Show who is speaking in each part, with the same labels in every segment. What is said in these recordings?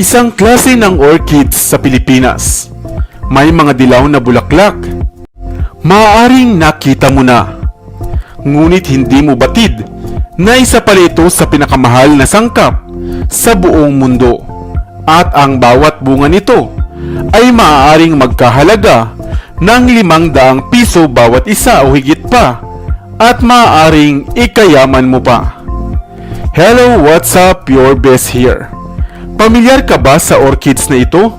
Speaker 1: Isang klase ng orchids sa Pilipinas. May mga dilaw na bulaklak. Maaaring nakita mo na. Ngunit hindi mo batid na isa pala ito sa pinakamahal na sangkap sa buong mundo. At ang bawat bunga nito ay maaaring magkahalaga ng 500 piso bawat isa o higit pa, at maaaring ikayaman mo pa. Hello, what's up? Your best here. Pamilyar ka ba sa orchids na ito?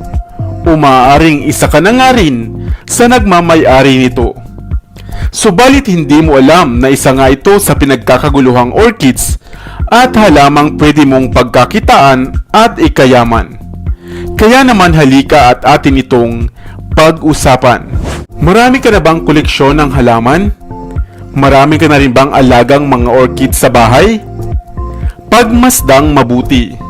Speaker 1: O maaaring isa ka na nga rin sa nagmamay-ari nito. Subalit hindi mo alam na isa nga ito sa pinagkakaguluhang orchids at halamang pwede mong pagkakitaan at ikayaman. Kaya naman halika at atin itong pag-usapan. Marami ka na bang koleksyon ng halaman? Marami ka na rin bang alagang mga orchids sa bahay? Pagmasdang mabuti,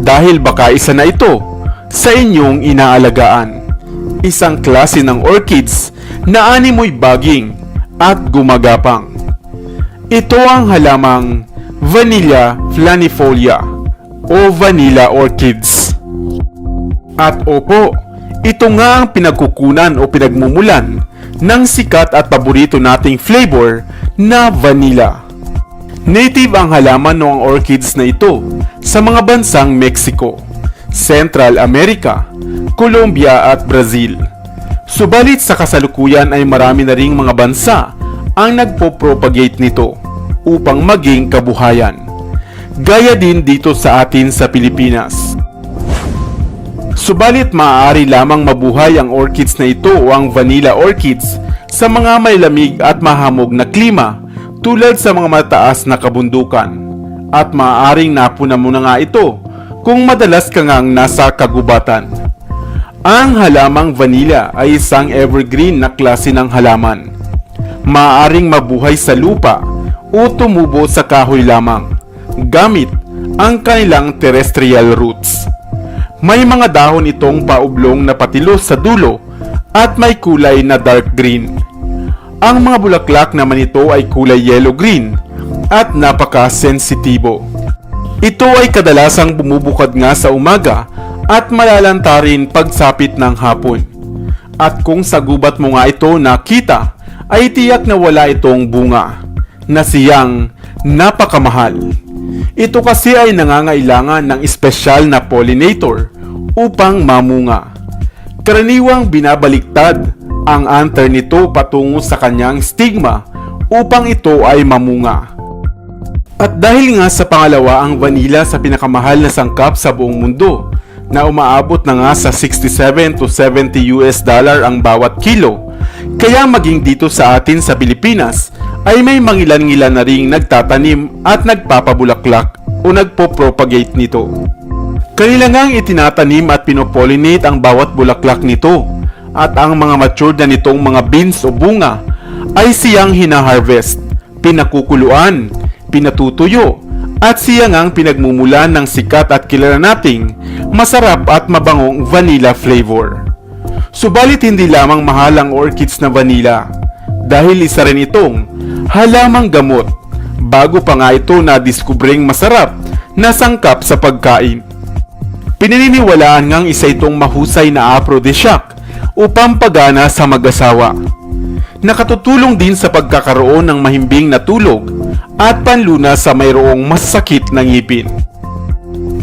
Speaker 1: dahil baka isa na ito sa inyong inaalagaan. Isang klase ng orchids na animoy baging at gumagapang. Ito ang halamang Vanilla flanifolia o Vanilla orchids. At opo, ito nga ang pinagkukunan o pinagmumulan ng sikat at paborito nating flavor na vanilla. Native ang halaman o ang orchids na ito sa mga bansang Mexico, Central America, Colombia at Brazil. Subalit sa kasalukuyan ay marami na ring mga bansa ang nagpo-propagate nito upang maging kabuhayan. Gaya din dito sa atin sa Pilipinas. Subalit maaari lamang mabuhay ang orchids na ito o ang vanilla orchids sa mga may lamig at mahamog na klima tulad sa mga mataas na kabundukan, at maaaring napuna mo na nga ito kung madalas ka ngang nasa kagubatan. Ang halamang vanilla ay isang evergreen na klase ng halaman. Maaaring mabuhay sa lupa o tumubo sa kahoy lamang gamit ang kanilang terrestrial roots. May mga dahon itong paublong na patilos sa dulo at may kulay na dark green. Ang mga bulaklak naman ito ay kulay yellow-green at napaka-sensitibo. Ito ay kadalasang bumubukad nga sa umaga at malalanta rin pagsapit ng hapon. At kung sa gubat mo nga ito nakita, ay tiyak na wala itong bunga, na siyang napakamahal. Ito kasi ay nangangailangan ng espesyal na pollinator upang mamunga. Karaniwang binabaliktad ang anther nito patungo sa kanyang stigma upang ito ay mamunga. At dahil nga sa pangalawa ang vanilla sa pinakamahal na sangkap sa buong mundo, na umaabot na nga sa 67 to 70 US dollar ang bawat kilo, kaya maging dito sa atin sa Pilipinas ay may mangilan-ngilan na ring nagtatanim at nagpapabulaklak o nagpo-propagate nito. Kanila ngang itinatanim at pinopollinate ang bawat bulaklak nito, at ang mga matured na nitong mga beans o bunga ay siyang hinaharvest, pinakukuluan, pinatutuyo, at siya ngang pinagmumulan ng sikat at kilala nating masarap at mabangong vanilla flavor. Subalit hindi lamang mahal ang orchids na vanilla, dahil isa rin itong halamang gamot bago pa nga ito na-diskubreng masarap na sangkap sa pagkain. Pinaniniwalaan ngang isa itong mahusay na aphrodisiac o pampagana sa mag-asawa. Nakatutulong din sa pagkakaroon ng mahimbing na tulog at panlunas sa mayroong masakit na ngipin.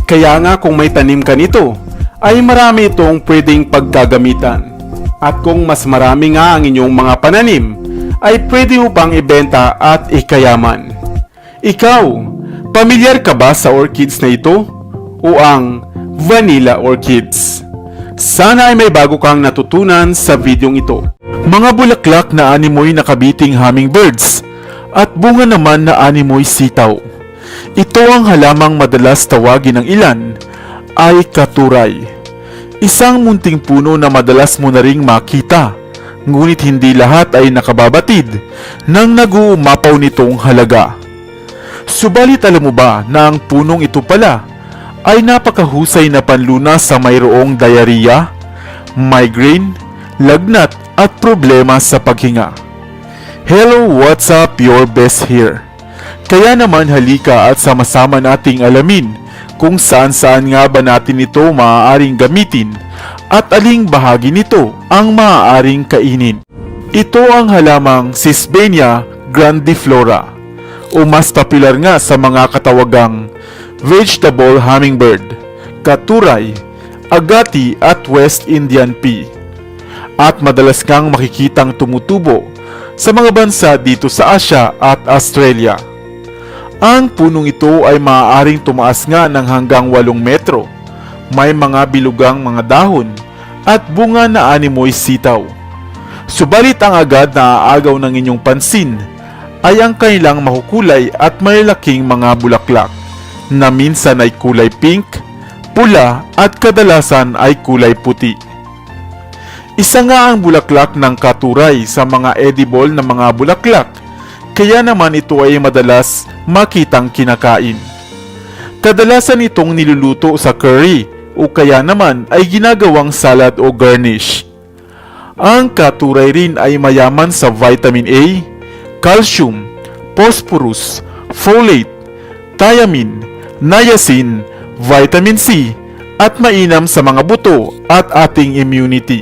Speaker 1: Kaya nga kung may tanim ka nito, ay marami itong pwedeng pagkagamitan. At kung mas marami nga ang inyong mga pananim, ay pwede mo pang ibenta at ikayaman. Ikaw, pamilyar ka ba sa orchids na ito? O ang vanilla orchids? Sana ay may bago kang natutunan sa videong ito. Mga bulaklak na animoy na kabiting hummingbirds at bunga naman na animoy sitaw. Ito ang halamang madalas tawagin ng ilan ay katuray. Isang munting puno na madalas mo na ring makita, ngunit hindi lahat ay nakababatid ng nag-uumapaw nitong halaga. Subalit alam mo ba na ang punong ito pala ay napakahusay na panlunas sa mayroong diarrhea, migraine, lagnat at problema sa paghinga. Hello, what's up? Your best here. Kaya naman halika at sama-sama nating alamin Kung saan-saan nga ba natin ito maaaring gamitin at aling bahagi nito ang maaaring kainin. Ito ang halamang Sesbania grandiflora o mas popular nga sa mga katawagang vegetable hummingbird, katuray, agati at West Indian pea. At madalas kang makikitang tumutubo sa mga bansa dito sa Asia at Australia. Ang punong ito ay maaaring tumaas nga ng hanggang 8 metro. May mga bilugang mga dahon at bunga na animoy sitaw. Subalit ang agad na aagaw ng inyong pansin ay ang kanilang makukulay at malalaking mga bulaklak na minsan ay kulay pink, pula at kadalasan ay kulay puti. Isa nga ang bulaklak ng katuray sa mga edible na mga bulaklak, kaya naman ito ay madalas makitang kinakain. Kadalasan itong niluluto sa curry o kaya naman ay ginagawang salad o garnish. Ang katuray rin ay mayaman sa vitamin A, calcium, phosphorus, folate, thiamine, niacin, vitamin C at mainam sa mga buto at ating immunity.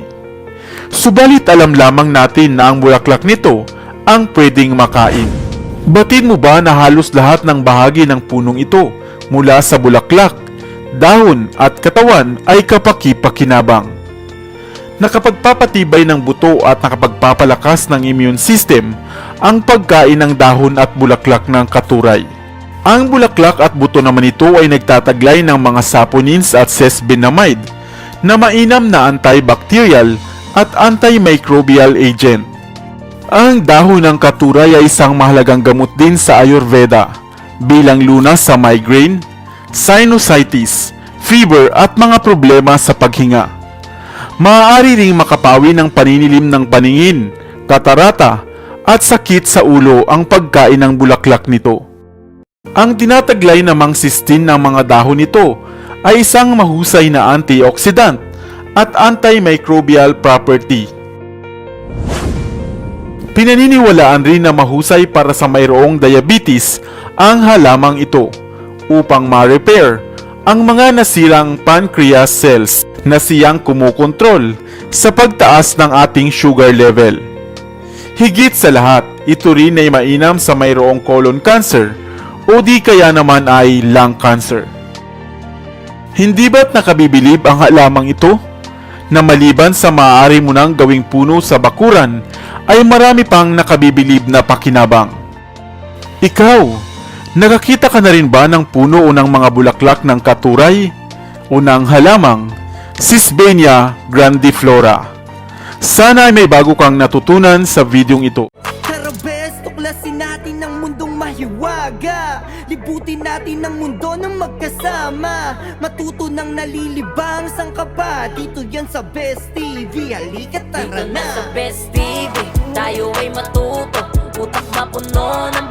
Speaker 1: Subalit alam lamang natin na ang bulaklak nito ang pwedeng makain. Batid mo ba na halos lahat ng bahagi ng punong ito mula sa bulaklak, dahon at katawan ay kapaki-pakinabang? Nakapagpapatibay ng buto at nakapagpapalakas ng immune system ang pagkain ng dahon at bulaklak ng katuray. Ang bulaklak at buto naman ito ay nagtataglay ng mga saponins at sesbenamide na mainam na antibacterial at antimicrobial agent. Ang dahon ng katuray ay isang mahalagang gamot din sa Ayurveda bilang lunas sa migraine, sinusitis, fever at mga problema sa paghinga. Maaari ring makapawi ng paninilim ng paningin, katarata at sakit sa ulo ang pagkain ng bulaklak nito. Ang tinataglay namang cysteine ng mga dahon nito ay isang mahusay na antioxidant at antimicrobial property. Pinaniniwalaan rin na mahusay para sa mayroong diabetes ang halamang ito upang ma-repair ang mga nasirang pancreas cells na siyang kumukontrol sa pagtaas ng ating sugar level. Higit sa lahat, ito rin ay mainam sa mayroong colon cancer o di kaya naman ay lung cancer. Hindi ba't nakabibilib ang halamang ito? Na maliban sa maaari mo nang gawing puno sa bakuran, ay marami pang nakabibilib na pakinabang. Ikaw, nakakita ka na rin ba ng puno o ng mga bulaklak ng katuray o ng halamang Sesbania grandiflora? Sana ay may bago kang natutunan sa videong ito.
Speaker 2: Tara bes, tuklasin natin ang mundong mahiwaga. Libutin natin ang mundo ng magkasama. Matuto ng nalilibang, sang ka ba? Dito yan sa Best TV, halika tara
Speaker 3: Dito
Speaker 2: na.
Speaker 3: na sa Best TV, tayo ay matuto. Utak mapuno ng